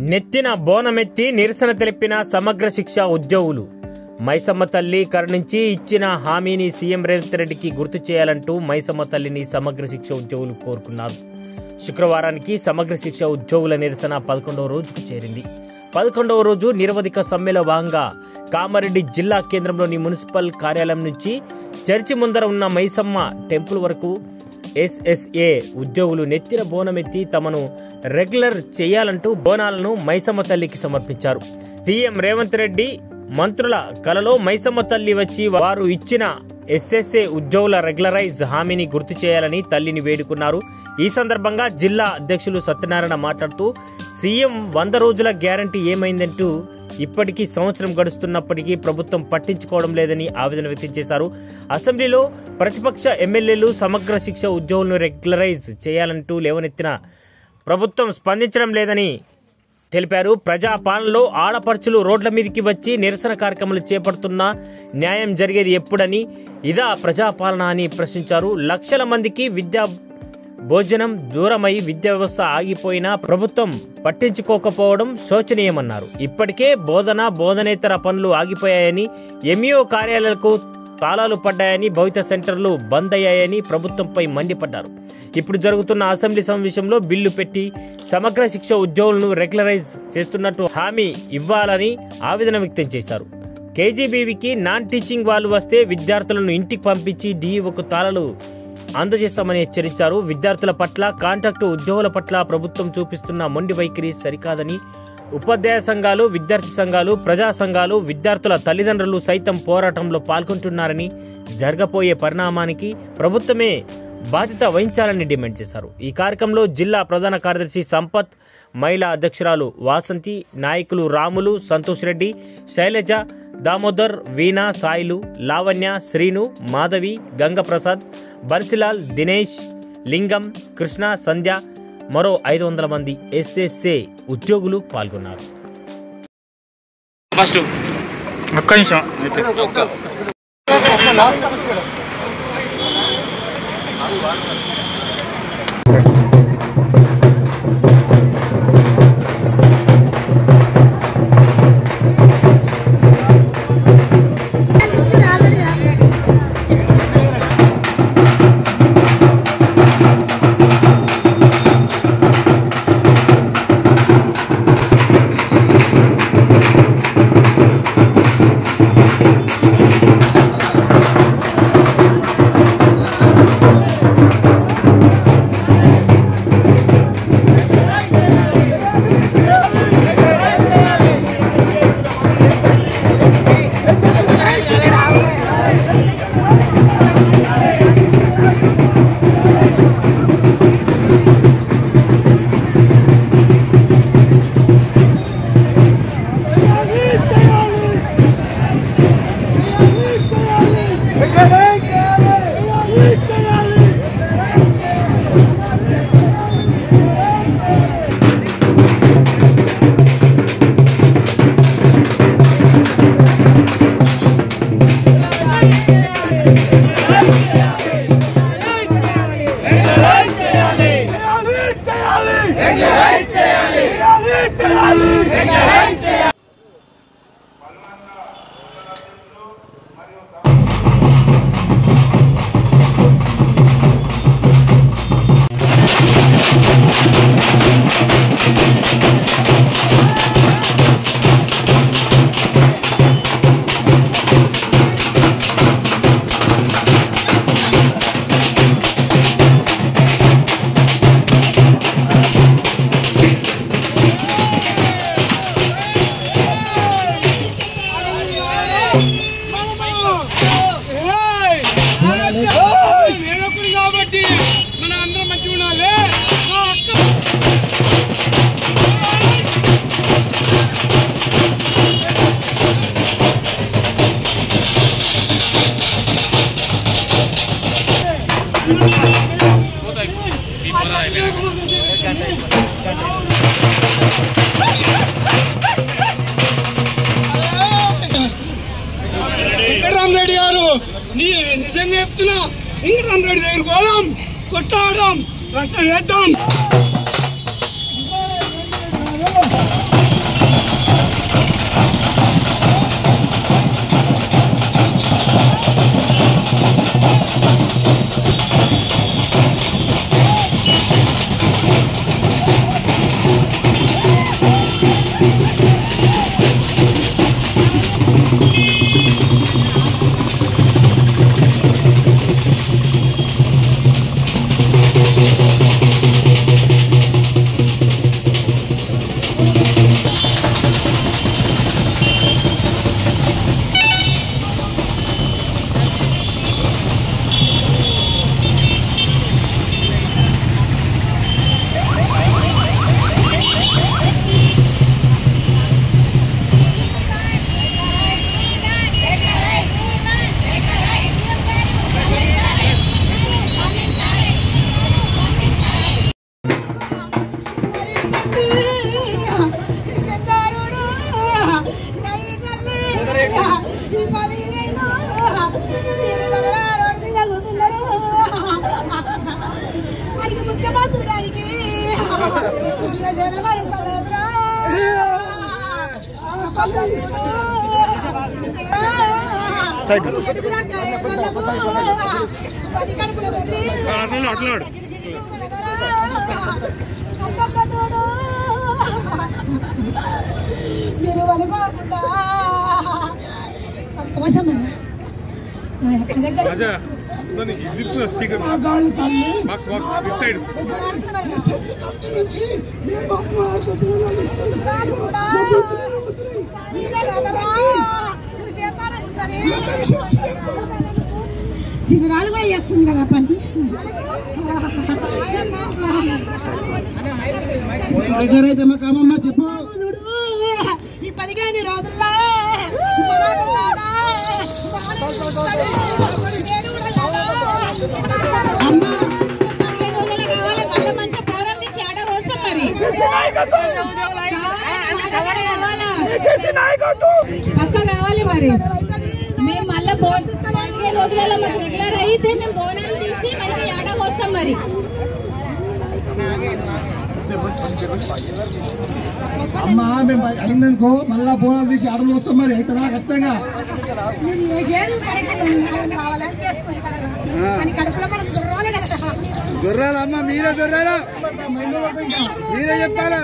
నెత్తిన బోనమెత్తి నిరసన తెలిపిన సమగ్ర శిక్ష ఉద్యోగులు. మైసమ్మ తల్లి కరుణించి ఇచ్చిన హామీని సీఎం రేవంత్ రెడ్డికి గుర్తు చేయాలంటూ మైసమ్మ తల్లిని సమగ్ర శిక్ష ఉద్యోగులు కోరుకున్నారు. శుక్రవారానికి సమగ్ర శిక్ష ఉద్యోగుల నిరసన 11వ రోజుకు చేరింది. 11వ రోజు నిరవధిక సమ్మెలో భాగంగా కామారెడ్డి జిల్లా కేంద్రంలోని మున్సిపల్ కార్యాలయం నుంచి చర్చి ముందర ఉన్న మైసమ్మ టెంపుల్ వరకు ఎస్ఎస్ఏ ఉద్యోగులు నెత్తిన బోనమెత్తి తమను రెగ్యులర్ చేయాలంటూ బోనాలను మైసమ్మ తల్లికి సమర్పించారు. సీఎం రేవంత్ రెడ్డి మంత్రుల కలలో మైసమ్మ తల్లి వచ్చి వారు ఇచ్చిన ఎస్ఎస్ఏ ఉద్యోగుల రెగ్యులరైజ్ హామీని గుర్తు చేయాలని తల్లిని వేడుకున్నారు. ఈ సందర్భంగా జిల్లా అధ్యక్షులు సత్యనారాయణ మాట్లాడుతూ సీఎం 100 రోజుల గ్యారంటీ ఏమైందంటూ ఇప్పటికీ సంవత్సరం గడుస్తున్నప్పటికీ ప్రభుత్వం పట్టించుకోవడం లేదని ఆవేదన వ్యక్తం చేశారు. అసెంబ్లీలో ప్రతిపక్ష ఎమ్మెల్యేలు సమగ్ర శిక్ష ఉద్యోగులను రెగ్యులరైజ్ చేయాలంటూ లేవనెత్తిన ప్రభుత్వం స్పందించడం లేదని తెలిపారు. ప్రజాపాలనలో ఆడపడుచులు రోడ్ల మీదకి వచ్చి నిరసన కార్యక్రమాలు చేపడుతున్నా న్యాయం జరిగేది ఎప్పుడని, ఇదా ప్రజాపాలన అని ప్రశ్నించారు. లక్షల మందికి విద్యా భోజనం దూరమై విద్యా వ్యవస్థ ఆగిపోయినా ప్రభుత్వం పట్టించుకోకపోవడం శోచనీయమన్నారు. ఇప్పటికే బోధనేతర పనులు ఆగిపోయాయని, ఎంఈఓ కార్యాలయాలకు తాళాలు పడ్డాయని, భౌతిక సెంటర్లు బంద్ అయ్యాయని ప్రభుత్వంపై మండిపడ్డారు. ఇప్పుడు జరుగుతున్న అసెంబ్లీ సమావేశంలో బిల్లు పెట్టి సమగ్ర శిక్ష ఉద్యోగులను రెగ్యులరైజ్ చేస్తున్నట్టు హామీ ఇవ్వాలని ఆవేదన వ్యక్తం చేశారు. కేజీబీవీకి నాన్ టీచింగ్ వాళ్ళు వస్తే విద్యార్థులను ఇంటికి పంపించి డీఈఓకు తాళాలు అందజేస్తామని హెచ్చరించారు. విద్యార్థుల పట్ల, కాంట్రాక్టు ఉద్యోగుల పట్ల ప్రభుత్వం చూపిస్తున్న మొండి వైఖరి సరికాదని, ఉపాధ్యాయ సంఘాలు, విద్యార్థి సంఘాలు, ప్రజా సంఘాలు, విద్యార్థుల తల్లిదండ్రులు సైతం పోరాటంలో పాల్గొంటున్నారని, జరగబోయే పరిణామానికి ప్రభుత్వమే బాధ్యత వహించాలని డిమాండ్ చేశారు. ఈ కార్యక్రమంలో జిల్లా ప్రధాన కార్యదర్శి సంపత్, మహిళా అధ్యక్షురాలు వాసంతి, నాయకులు రాములు, సంతోష్ రెడ్డి, శైలజ, దామోదర్, వీణా, సాయిలు, లావణ్య, శ్రీను, మాధవి, గంగప్రసాద్, బన్సిలాల్, దినేష్, లింగం, కృష్ణ, సంధ్య, మరో 500 మంది ఎస్ఎస్ఏ ఉద్యోగులు పాల్గొన్నారు. వెంకటరామరెడ్డి గారు నిజంగా చెప్తున్నా, వెంకటరామరెడ్డి దగ్గర పోదాం, కొట్టాడదాం, రక్షణ చేద్దాం. ముఖ్యమంత్రి గారికి మీరు అనుకోకుండా సంతోషమన్నా స్పీకర్ సిజరాలు కూడా చేస్తుంది కదా పని చెప్పు ఈ 15 రోజుల్లో కావాలి మళ్ళీ మంచి పోరం తీసి ఆట కోసం మరి పక్క కావాలి మరి మేము మళ్ళీ రోజులలో మాకు రెగ్యులర్ అయితే మేము బోనాలు తీసి మంచి ఆట కోసం మరి అమ్మా మేము అయిందనుకో మళ్ళా బోనాలు తీసి ఆటలు వస్తాం మరి అవుతుందా ఖచ్చితంగా దొర్రాలమ్మా మీరే దొర్రాలా మీరే చెప్పాలా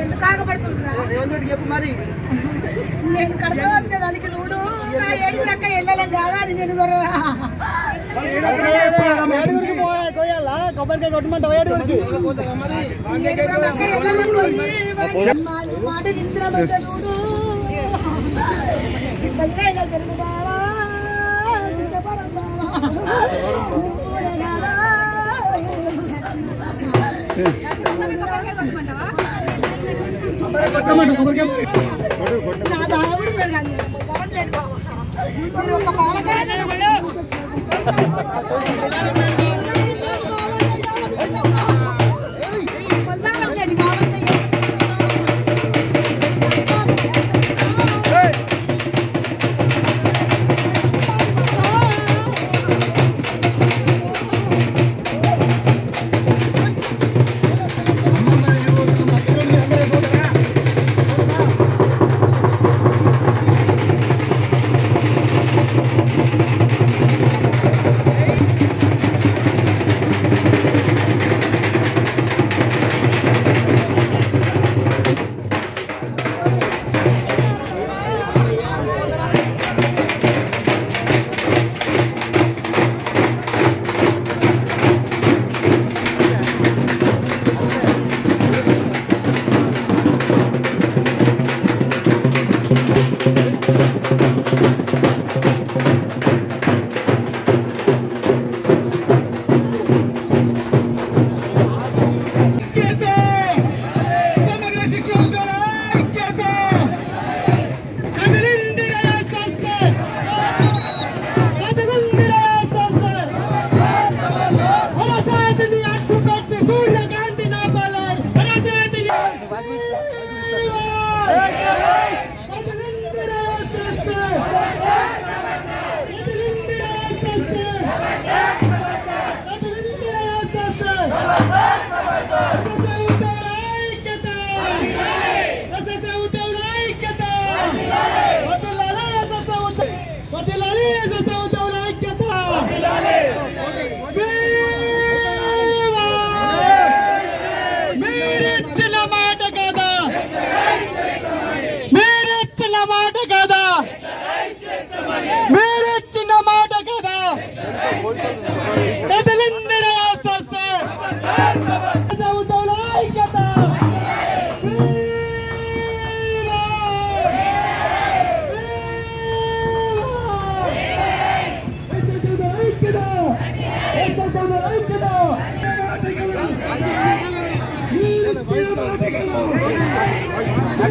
ఎందుకు ఆగపడుతుంటా నేను కడతా వచ్చే దానికి చూడు నా 7 లెక్క వెళ్ళలేం కాదా అని నేను మాట నిందిన చూడు తెలుగుదావా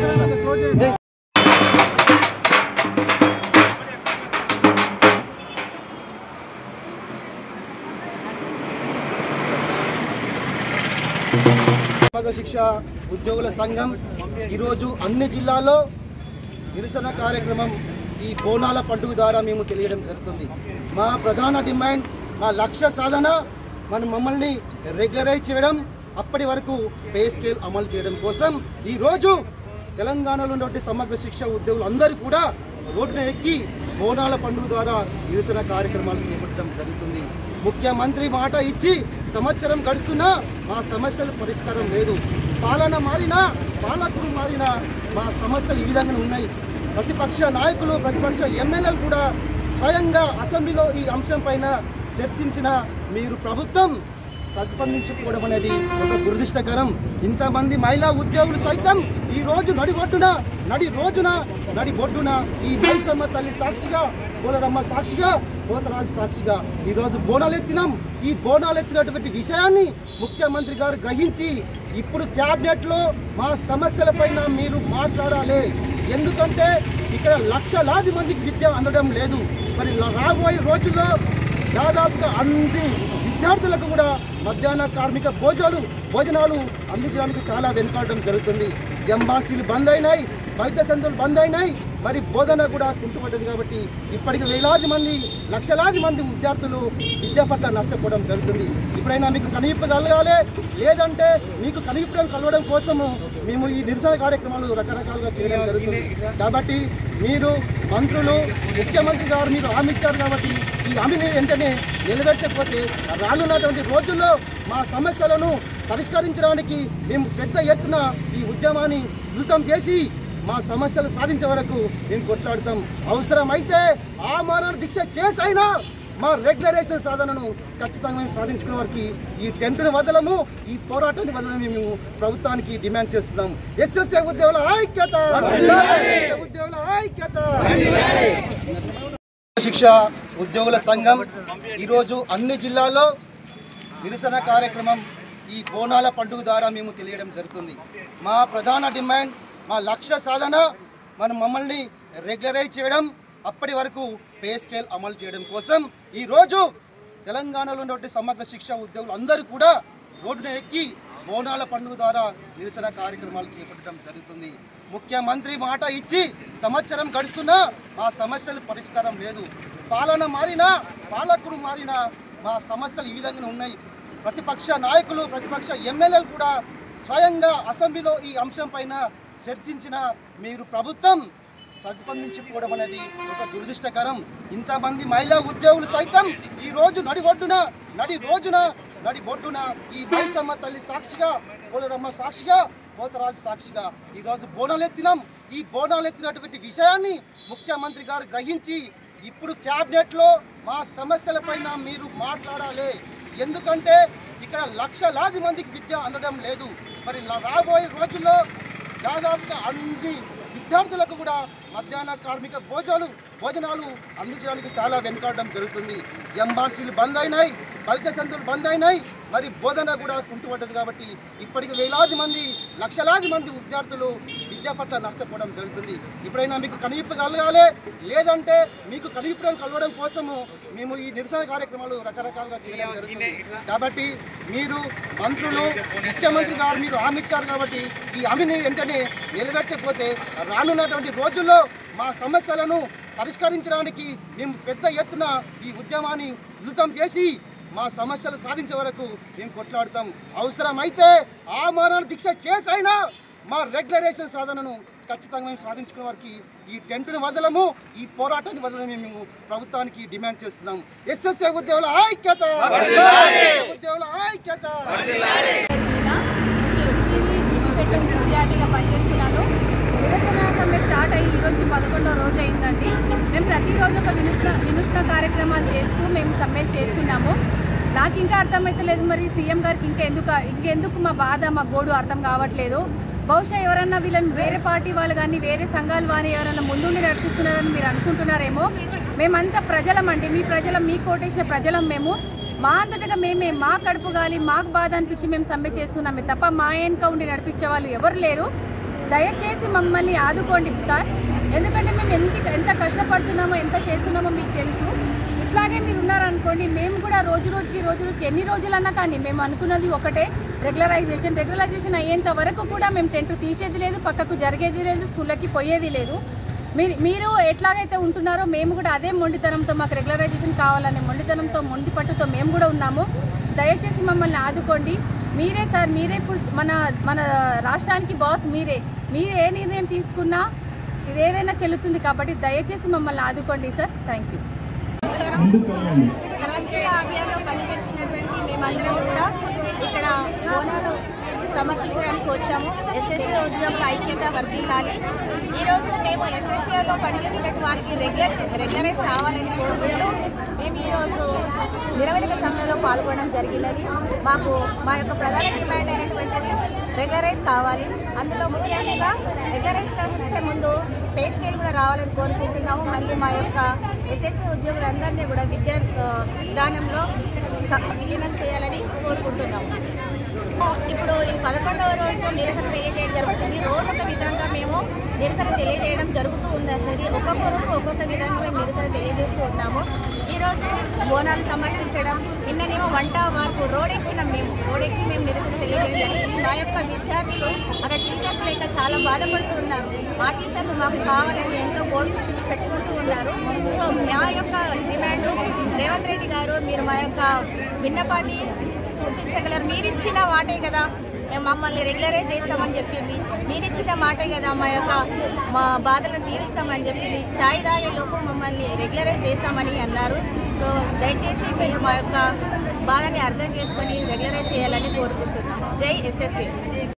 సమగ్ర శిక్ష ఉద్యోగుల సంఘం ఈరోజు అన్ని జిల్లాల్లో నిరసన కార్యక్రమం ఈ బోనాల పండుగ ద్వారా మేము తెలియడం జరుగుతుంది. మా ప్రధాన డిమాండ్, మా లక్ష్య సాధన మమ్మల్ని రెగ్యులరైజ్ చేయడం, అప్పటి వరకు పే స్కేల్ అమలు చేయడం కోసం ఈరోజు తెలంగాణలో ఉన్నటువంటి సమగ్ర శిక్ష ఉద్యోగులు అందరూ కూడా రోడ్డున ఎక్కి బోనాల పండుగ ద్వారా నిరసన కార్యక్రమాలు చేపట్టడం జరుగుతుంది. ముఖ్యమంత్రి మాట ఇచ్చి సంవత్సరం గడుస్తున్నా మా సమస్యలు పరిష్కారం లేదు. పాలన మారినా, పాలకులు మారినా మా సమస్యలు ఈ విధంగా ఉన్నాయి. ప్రతిపక్ష నాయకులు, ప్రతిపక్ష ఎమ్మెల్యేలు కూడా స్వయంగా అసెంబ్లీలో ఈ అంశం పైన చర్చించిన మీరు ప్రభుత్వం ప్రతిస్పందించుకోవడం అనేది ఒక దురదృష్టకరం. ఇంతమంది మహిళా ఉద్యోగులు సైతం ఈ రోజు నడి బొడ్డున ఈ మైసమ్మ తల్లి సాక్షిగా, పోలరమ్మ సాక్షిగా, పోతరాజు సాక్షిగా ఈరోజు బోనాలు ఎత్తినాం. ఈ బోనాలు ఎత్తినటువంటి విషయాన్ని ముఖ్యమంత్రి గారు గ్రహించి ఇప్పుడు క్యాబినెట్లో మా సమస్యల పైన మీరు మాట్లాడాలి. ఎందుకంటే ఇక్కడ లక్షలాది మందికి విద్య అందడం లేదు. మరి రాబోయే రోజుల్లో దాదాపుగా అన్ని విద్యార్థులకు కూడా మధ్యాహ్న కార్మిక భోజనాలు అందించడానికి చాలా వెనుకాడడం జరుగుతుంది. ఎంబాసీలు బంద్ అయినాయి, వైద్య సంస్థలు బంద్ అయినాయి, మరి బోధన కూడా కుంటుపడ్డది. కాబట్టి ఇప్పటికి లక్షలాది మంది విద్యార్థులు విద్య పట్ల నష్టపోవడం జరుగుతుంది. ఇప్పుడైనా మీకు కనిపించగలగాలి, లేదంటే మీకు కనిపించడం కలవడం కోసము మేము ఈ నిరసన కార్యక్రమాలు రకరకాలుగా చేయడం జరుగుతుంది. కాబట్టి మీరు మంత్రులు, ముఖ్యమంత్రి గారు మీరు హామీ ఇచ్చారు కాబట్టి ఈ హామీని వెంటనే నెరవేర్చకపోతే రానున్నటువంటి రోజుల్లో మా సమస్యలను పరిష్కరించడానికి మేము పెద్ద ఎత్తున ఈ ఉద్యమాన్ని ఉధృతం చేసి మా సమస్యలు సాధించే వరకు మేము కొట్లాడతాం. అవసరమైతే ఆమరణ దీక్ష చేసైనా మా రెగ్యులరైజేషన్ సాధనను ఖచ్చితంగా మేము సాధించుకునే వరకు ఈ టెంట్ను వదలము, ఈ పోరాటాన్ని వదలని మేము ప్రభుత్వానికి డిమాండ్ చేస్తున్నాం. ఎస్ఎస్ఏ ఉద్యోగుల ఐక్యత, ఉద్యోగుల ఐక్యత. శిక్ష ఉద్యోగుల సంఘం ఈరోజు అన్ని జిల్లాల్లో నిరసన కార్యక్రమం ఈ బోనాల పండుగ ద్వారా మేము తెలియడం జరుగుతుంది. మా ప్రధాన డిమాండ్, మా లక్ష్య సాధన మమ్మల్ని రెగ్యులరైజ్ చేయడం, అప్పటి వరకు పే స్కేల్ అమలు చేయడం కోసం ఈరోజు తెలంగాణలో ఉన్నటువంటి సమగ్ర శిక్ష ఉద్యోగులు అందరూ కూడా రోడ్డున ఎక్కి బోనాల పండుగ ద్వారా నిరసన కార్యక్రమాలు చేపట్టడం జరుగుతుంది. ముఖ్యమంత్రి మాట ఇచ్చి సంవత్సరం గడుస్తున్నా మా సమస్యలు పరిష్కారం లేదు. పాలన మారినా, పాలకులు మారినా మా సమస్యలు ఈ విధంగా ఉన్నాయి. ప్రతిపక్ష నాయకులు, ప్రతిపక్ష ఎమ్మెల్యేలు కూడా స్వయంగా అసెంబ్లీలో ఈ అంశం పైన చర్చించిన మీరు ప్రభుత్వం ప్రతిస్పందించుకోవడం అనేది ఒక దురదృష్టకరం. ఇంతమంది మహిళా ఉద్యోగులు సైతం ఈ రోజు నడి బొడ్డున ఈ మైసమ్మ తల్లి సాక్షిగా, పోలరమ్మ సాక్షిగా, పోతరాజు సాక్షిగా ఈరోజు బోనాలు ఎత్తినాం. ఈ బోనాలు ఎత్తినటువంటి విషయాన్ని ముఖ్యమంత్రి గారు గ్రహించి ఇప్పుడు క్యాబినెట్లో మా సమస్యల పైన మీరు మాట్లాడాలి. ఎందుకంటే ఇక్కడ లక్షలాది మందికి విద్య అందడం లేదు. మరి రాబోయే రోజుల్లో దాదాపుగా అన్ని విద్యార్థులకు కూడా మధ్యాహ్న కార్మిక భోజనాలు అందించడానికి చాలా వెనుకాడడం జరుగుతుంది. ఎంబాసీలు బంద్ అయినాయి, వైద్య సంస్థలు బంద్ అయినాయి, మరి బోధన కూడా కుంటుపడ్డది. కాబట్టి ఇప్పటికి లక్షలాది మంది విద్యార్థులు విద్య పట్ల నష్టపోవడం జరుగుతుంది. ఇప్పుడైనా మీకు కనిపించగలగాలి, లేదంటే మీకు కనిపించడం కలవడం కోసము మేము ఈ నిరసన కార్యక్రమాలు రకరకాలుగా చేయడం జరుగుతుంది. కాబట్టి మీరు మంత్రులు, ముఖ్యమంత్రి గారు మీరు హామీ ఇచ్చారు కాబట్టి ఈ హామీని వెంటనే నెరవేర్చకపోతే రానున్నటువంటి రోజుల్లో మా సమస్యలను పరిష్కరించడానికి మేము పెద్ద ఎత్తున ఈ ఉద్యమాన్ని ఉధృతం చేసి మా సమస్యలు సాధించే వరకు మేము కొట్లాడతాం. అవసరమైతే ఆమరణ దీక్ష చేసైనా మా రెగ్యులరైజేషన్ సాధనను ఖచ్చితంగా మేము సాధించుకునే వరకు ఈ టెంట్ను వదలము, ఈ పోరాటాన్ని వదలని మేము ప్రభుత్వానికి డిమాండ్ చేస్తున్నాం. ఎస్ఎస్ఏ ఉద్యోగుల ఐక్యత, ఉద్యోగుల ఐక్యత. పనిచేస్తున్నాను. నిరసన సమ్మె స్టార్ట్ అయ్యి ఈరోజు 11వ రోజు అయిందండి. మేము ప్రతిరోజు ఒక వినూత్న కార్యక్రమాలు చేస్తూ మేము సమ్మెలు చేస్తున్నాము. నాకు ఇంకా అర్థమైతలేదు, మరి సీఎం గారికి ఇంకెందుకు మా బాధ, మా గోడు అర్థం కావట్లేదు. బహుశా ఎవరన్నా వీళ్ళని వేరే పార్టీ వాళ్ళు కానీ వేరే సంఘాలు కానీ ఎవరన్నా ముందుండి నడిపిస్తున్నారని మీరు అనుకుంటున్నారేమో. మేమంతా ప్రజలమండి, మీకు ఓటేసిన ప్రజలం. మేము మా అంతటగా మా కడుపు గాలి, మాకు బాధ అనిపించి మేము సమ్మె చేస్తున్నామే తప్ప మా వెనుక ఉండి నడిపించే వాళ్ళు ఎవరు లేరు. దయచేసి మమ్మల్ని ఆదుకోండి సార్. ఎందుకంటే మేము ఎంత కష్టపడుతున్నామో ఎంత చేస్తున్నామో మీకు తెలుసు. ఇట్లాగే మీరు ఉన్నారనుకోండి, మేము కూడా రోజు రోజుకి ఎన్ని రోజులన్నా కానీ మేము అనుకున్నది ఒకటే, రెగ్యులరైజేషన్ అయ్యేంత వరకు కూడా మేము టెంట్ తీసేది లేదు, పక్కకు జరిగేది లేదు, స్కూళ్ళకి పోయేది లేదు. మీరు ఎట్లాగైతే ఉంటున్నారో మేము కూడా అదే మొండితనంతో, మాకు రెగ్యులరైజేషన్ కావాలనే మొండితనంతో, మొండి పట్టుతో మేము కూడా ఉన్నాము. దయచేసి మమ్మల్ని ఆదుకోండి. మీరే సార్, మీరే ఇప్పుడు మన రాష్ట్రానికి బాస్ మీరే ఏ నిర్ణయం తీసుకున్నా ఇది ఏదైనా చెల్లుతుంది కాబట్టి దయచేసి మమ్మల్ని ఆదుకోండి సార్. Thank you. సర్వశిక్ష అభియాన్లో పనిచేస్తున్నటువంటి మేమందరం కూడా ఇక్కడ బోనాలు సమర్పించడానికి వచ్చాము. ఎస్ఎస్సీ ఉద్యోగుల ఐక్యత వర్ధిల్లాలి. ఈరోజు మేము ఎస్ఎస్సీలో పనిచేసినట్టు వారికి రెగ్యులరైజ్ కావాలని కోరుకుంటూ మేము ఈరోజు నిరవధిక సమ్మెలో పాల్గొనడం జరిగినది. మా యొక్క ప్రధాన డిమాండ్ అయినటువంటిది రెగ్యులరైజ్ కావాలి. అందులో ముఖ్యంగా రెగ్యులరైజ్ కంటే ముందు పే స్కేల్ కూడా రావాలని కోరుకుంటున్నాము. మళ్ళీ మా యొక్క ఎస్ఎస్సీ ఉద్యోగులందరినీ కూడా విధానంలో విలీనం చేయాలని కోరుకుంటున్నాము. ఇప్పుడు ఈ 11వ రోజు నిరసన తెలియజేయడం జరుగుతుంది. రోజు ఒక విధంగా మేము నిరసన తెలియజేయడం జరుగుతూ ఉంది. ఒక్కొక్క రోజు ఒక్కొక్క విధంగా మేము నిరసన తెలియజేస్తూ ఉన్నాము. ఈరోజు బోనాలు సమర్పించడం, నిన్ననేమో వంట వార్పు రోడెక్కి మేము నిరసన తెలియజేయడం జరిగింది. మా యొక్క విద్యార్థులు అక్కడ టీచర్స్ లేక చాలా బాధపడుతూ ఉన్నారు. మా టీచర్లు మాకు కావాలని ఎంతో కోడ్ పెట్టుకుంటూ ఉన్నారు. సో మా యొక్క డిమాండ్, రేవంత్ రెడ్డి గారు మీరు మా యొక్క విన్నపాన్ని సూచించగలరు. మీరిచ్చిన మాటే కదా మేము మమ్మల్ని రెగ్యులరైజ్ చేస్తామని చెప్పింది, మీరిచ్చిన మాటే కదా మా బాధలను తీరుస్తామని చెప్పింది. ఛాయ్ తాగే లోపు మమ్మల్ని రెగ్యులరైజ్ చేస్తామని అన్నారు. సో దయచేసి మీరు మా యొక్క బాధని అర్థం చేసుకొని రెగ్యులరైజ్ చేయాలని కోరుకుంటున్నాం. జై ఎస్ఎస్సీ.